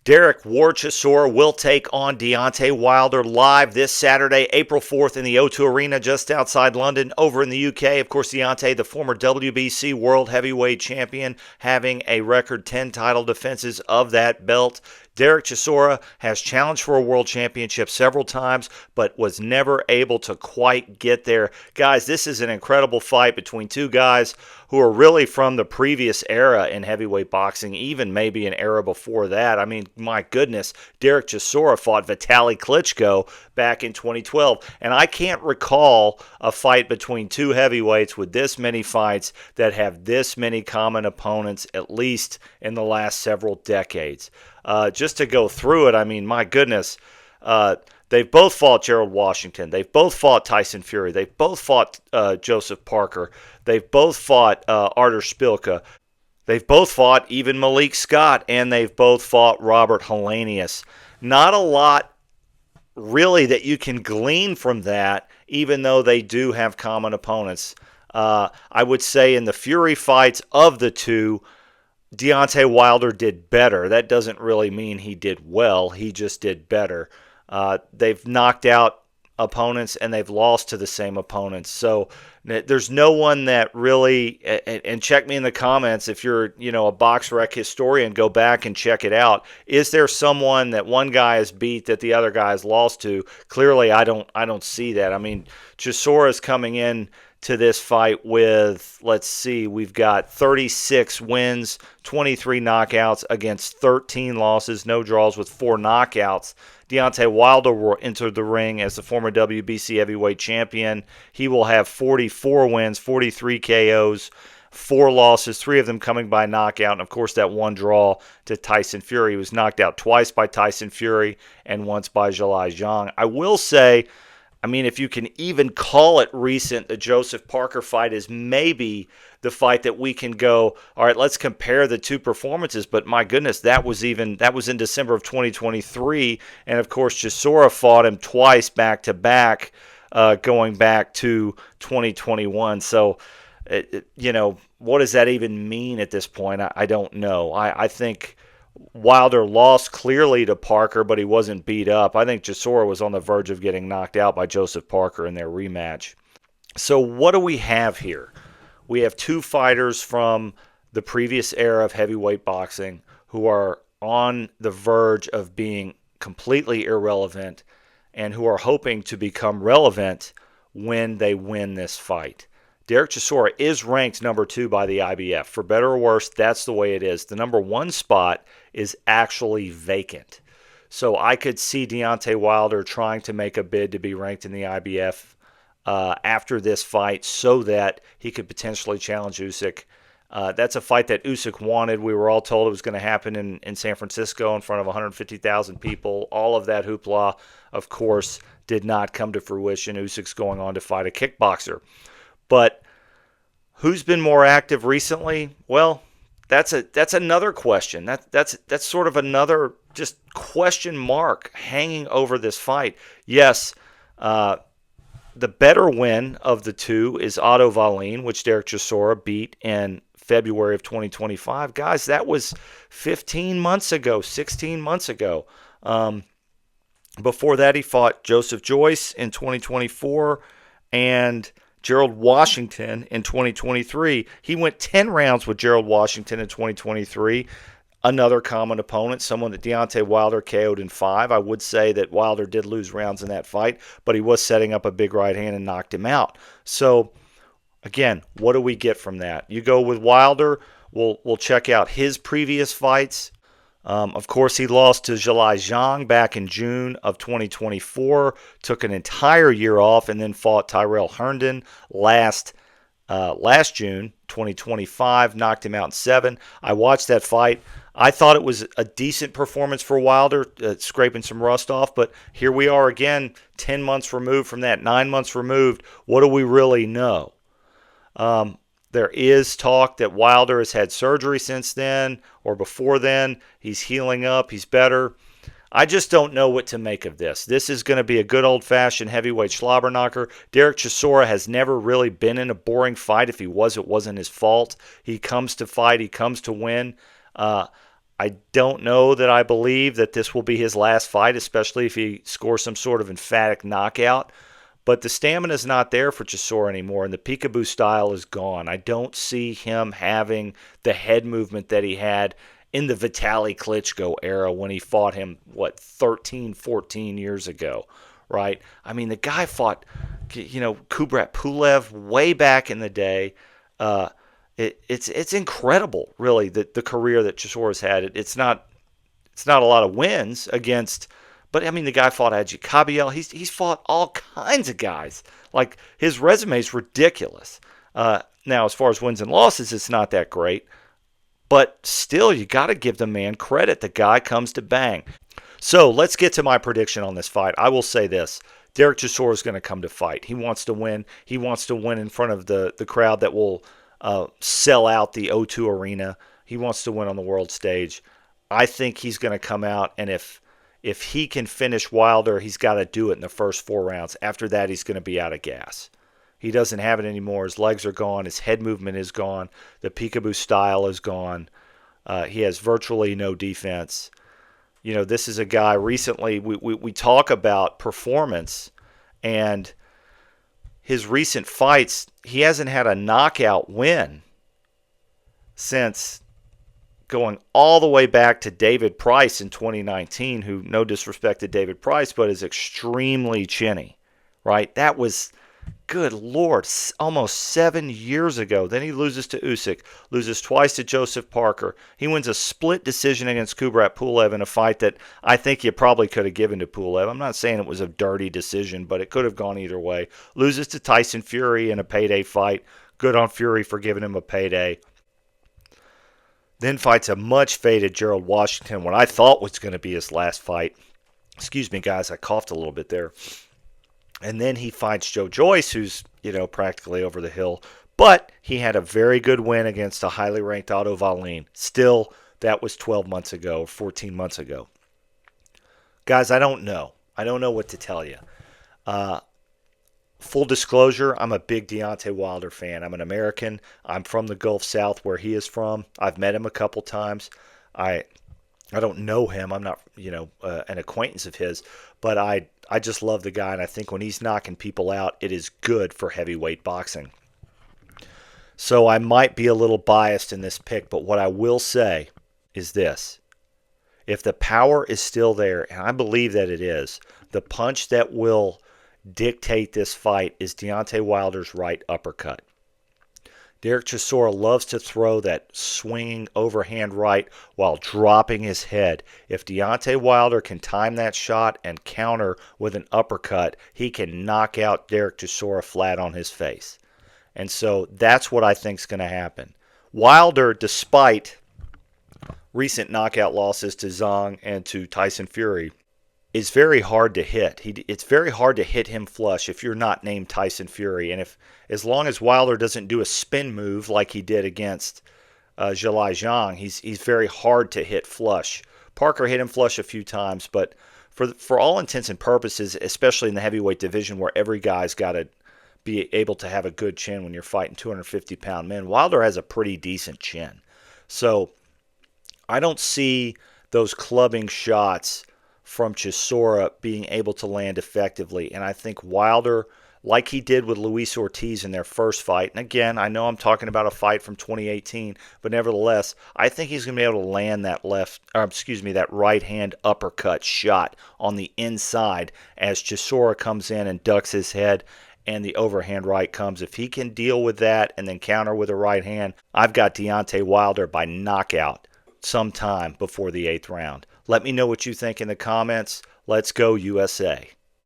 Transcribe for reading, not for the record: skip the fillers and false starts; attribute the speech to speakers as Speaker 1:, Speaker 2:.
Speaker 1: Derek Chisora will take on Deontay Wilder live this Saturday, April 4th in the O2 Arena just outside London over in the UK. Of course, Deontay, the former WBC World Heavyweight Champion, having a record 10 title defenses of that belt. Derek Chisora has challenged for a world championship several times, but was never able to quite get there. Guys, this is an incredible fight between two guys who are really from the previous era in heavyweight boxing, even maybe an era before that. I mean, my goodness, Derek Chisora fought Vitaly Klitschko back in 2012, and I can't recall a fight between two heavyweights with this many fights that have this many common opponents, at least in the last several decades. Just to go through it, I mean, my goodness, they've both fought Gerald Washington. They've both fought Tyson Fury. They've both fought Joseph Parker. They've both fought Artur Szpilka. They've both fought even Malik Scott, and they've both fought Robert Helenius. Not a lot really that you can glean from that, even though they do have common opponents. I would say in the Fury fights of the two, Deontay Wilder did better. That doesn't really mean he did well. He just did better. They've knocked out opponents and they've lost to the same opponents. So there's no one that really, and check me in the comments if you're, a box rec historian, go back and check it out. Is there someone that one guy has beat that the other guy has lost to? Clearly, I don't see that. I mean, Chisora's coming in to this fight with, let's see, we've got 36 wins, 23 knockouts against 13 losses, no draws with 4 knockouts. Deontay Wilder will enter the ring as the former WBC heavyweight champion. He will have 44 wins, 43 KOs, 4 losses, 3 of them coming by knockout, and of course that one draw to Tyson Fury. He was knocked out twice by Tyson Fury and once by Zhilei Zhang. I will say, I mean, if you can even call it recent, the Joseph Parker fight is maybe the fight that we can go, all right, let's compare the two performances. But my goodness, that was in December of 2023. And of course, Chisora fought him twice back to back, going back to 2021. So, what does that even mean at this point? I don't know. I think Wilder lost clearly to Parker, but he wasn't beat up. I think Chisora was on the verge of getting knocked out by Joseph Parker in their rematch. So what do we have here? We have two fighters from the previous era of heavyweight boxing who are on the verge of being completely irrelevant and who are hoping to become relevant when they win this fight. Derek Chisora is ranked number 2 by the IBF. For better or worse, that's the way it is. The number 1 spot is actually vacant. So I could see Deontay Wilder trying to make a bid to be ranked in the IBF after this fight so that he could potentially challenge Usyk. That's a fight that Usyk wanted. We were all told it was going to happen in San Francisco in front of 150,000 people. All of that hoopla, of course, did not come to fruition. Usyk's going on to fight a kickboxer. But who's been more active recently? Well, that's another question. That's sort of another just question mark hanging over this fight. Yes, the better win of the two is Otto Wallin, which Derek Chisora beat in February of 2025. Guys, that was 15 months ago, 16 months ago. Before that, he fought Joseph Joyce in 2024 and Gerald Washington in 2023. He went 10 rounds with Gerald Washington in 2023. Another common opponent, someone that Deontay Wilder KO'd in 5. I would say that Wilder did lose rounds in that fight, but he was setting up a big right hand and knocked him out. So, again, what do we get from that? You go with Wilder, we'll check out his previous fights. Of course, he lost to Zhilei Zhang back in June of 2024, took an entire year off, and then fought Tyrell Herndon last June 2025, knocked him out in 7. I watched that fight. I thought it was a decent performance for Wilder, scraping some rust off, but here we are again, 10 months removed from that, 9 months removed. What do we really know? There is talk that Wilder has had surgery since then or before then. He's healing up. He's better. I just don't know what to make of this. This is going to be a good old-fashioned heavyweight slobber knocker. Derek Chisora has never really been in a boring fight. If he was, it wasn't his fault. He comes to fight. He comes to win. I don't know that I believe that this will be his last fight, especially if he scores some sort of emphatic knockout. But the stamina's not there for Chisora anymore, and the peekaboo style is gone. I don't see him having the head movement that he had in the Vitaly Klitschko era when he fought him, 13, 14 years ago, right? I mean, the guy fought, Kubrat Pulev way back in the day. It's incredible, really, the career that Chisora's had. It's not a lot of wins against, but I mean, the guy fought Adji Kabiel. He's fought all kinds of guys. Like, his resume is ridiculous. Now, as far as wins and losses, it's not that great, but still, you got to give the man credit. The guy comes to bang. So let's get to my prediction on this fight. I will say this. Derek Chisora is going to come to fight. He wants to win. He wants to win in front of the crowd that will sell out the O2 Arena. He wants to win on the world stage. I think he's going to come out, and if he can finish Wilder, he's got to do it in the first 4 rounds. After that, he's going to be out of gas. He doesn't have it anymore. His legs are gone. His head movement is gone. The peekaboo style is gone. He has virtually no defense. This is a guy recently, we talk about performance, and his recent fights, he hasn't had a knockout win since going all the way back to David Price in 2019, who, no disrespect to David Price, but is extremely chinny, right? That was, good Lord, almost 7 years ago. Then he loses to Usyk, loses twice to Joseph Parker. He wins a split decision against Kubrat Pulev in a fight that I think you probably could have given to Pulev. I'm not saying it was a dirty decision, but it could have gone either way. Loses to Tyson Fury in a payday fight. Good on Fury for giving him a payday. Then fights a much-faded Gerald Washington, what I thought was going to be his last fight. Excuse me, guys, I coughed a little bit there. And then he fights Joe Joyce, who's, practically over the hill. But he had a very good win against a highly ranked Otto Wallin. Still, that was 12 months ago, 14 months ago. Guys, I don't know. I don't know what to tell you. Full disclosure, I'm a big Deontay Wilder fan. I'm an American. I'm from the Gulf South where he is from. I've met him a couple times. I don't know him. I'm not, an acquaintance of his. But I just love the guy, and I think when he's knocking people out, it is good for heavyweight boxing. So I might be a little biased in this pick, but what I will say is this. If the power is still there, and I believe that it is, the punch that will dictate this fight is Deontay Wilder's right uppercut. Derek Chisora loves to throw that swinging overhand right while dropping his head. If Deontay Wilder can time that shot and counter with an uppercut, he can knock out Derek Chisora flat on his face. And so that's what I think is going to happen. Wilder, despite recent knockout losses to Zhang and to Tyson Fury, is very hard to hit. It's very hard to hit him flush if you're not named Tyson Fury. And as long as Wilder doesn't do a spin move like he did against Zhilei Zhang, he's very hard to hit flush. Parker hit him flush a few times, but for all intents and purposes, especially in the heavyweight division where every guy's got to be able to have a good chin when you're fighting 250-pound men, Wilder has a pretty decent chin. So I don't see those clubbing shots from Chisora being able to land effectively. And I think Wilder, like he did with Luis Ortiz in their first fight, and again, I know I'm talking about a fight from 2018, but nevertheless, I think he's going to be able to land that right hand uppercut shot on the inside as Chisora comes in and ducks his head and the overhand right comes. If he can deal with that and then counter with a right hand, I've got Deontay Wilder by knockout sometime before the 8th round. Let me know what you think in the comments. Let's go USA.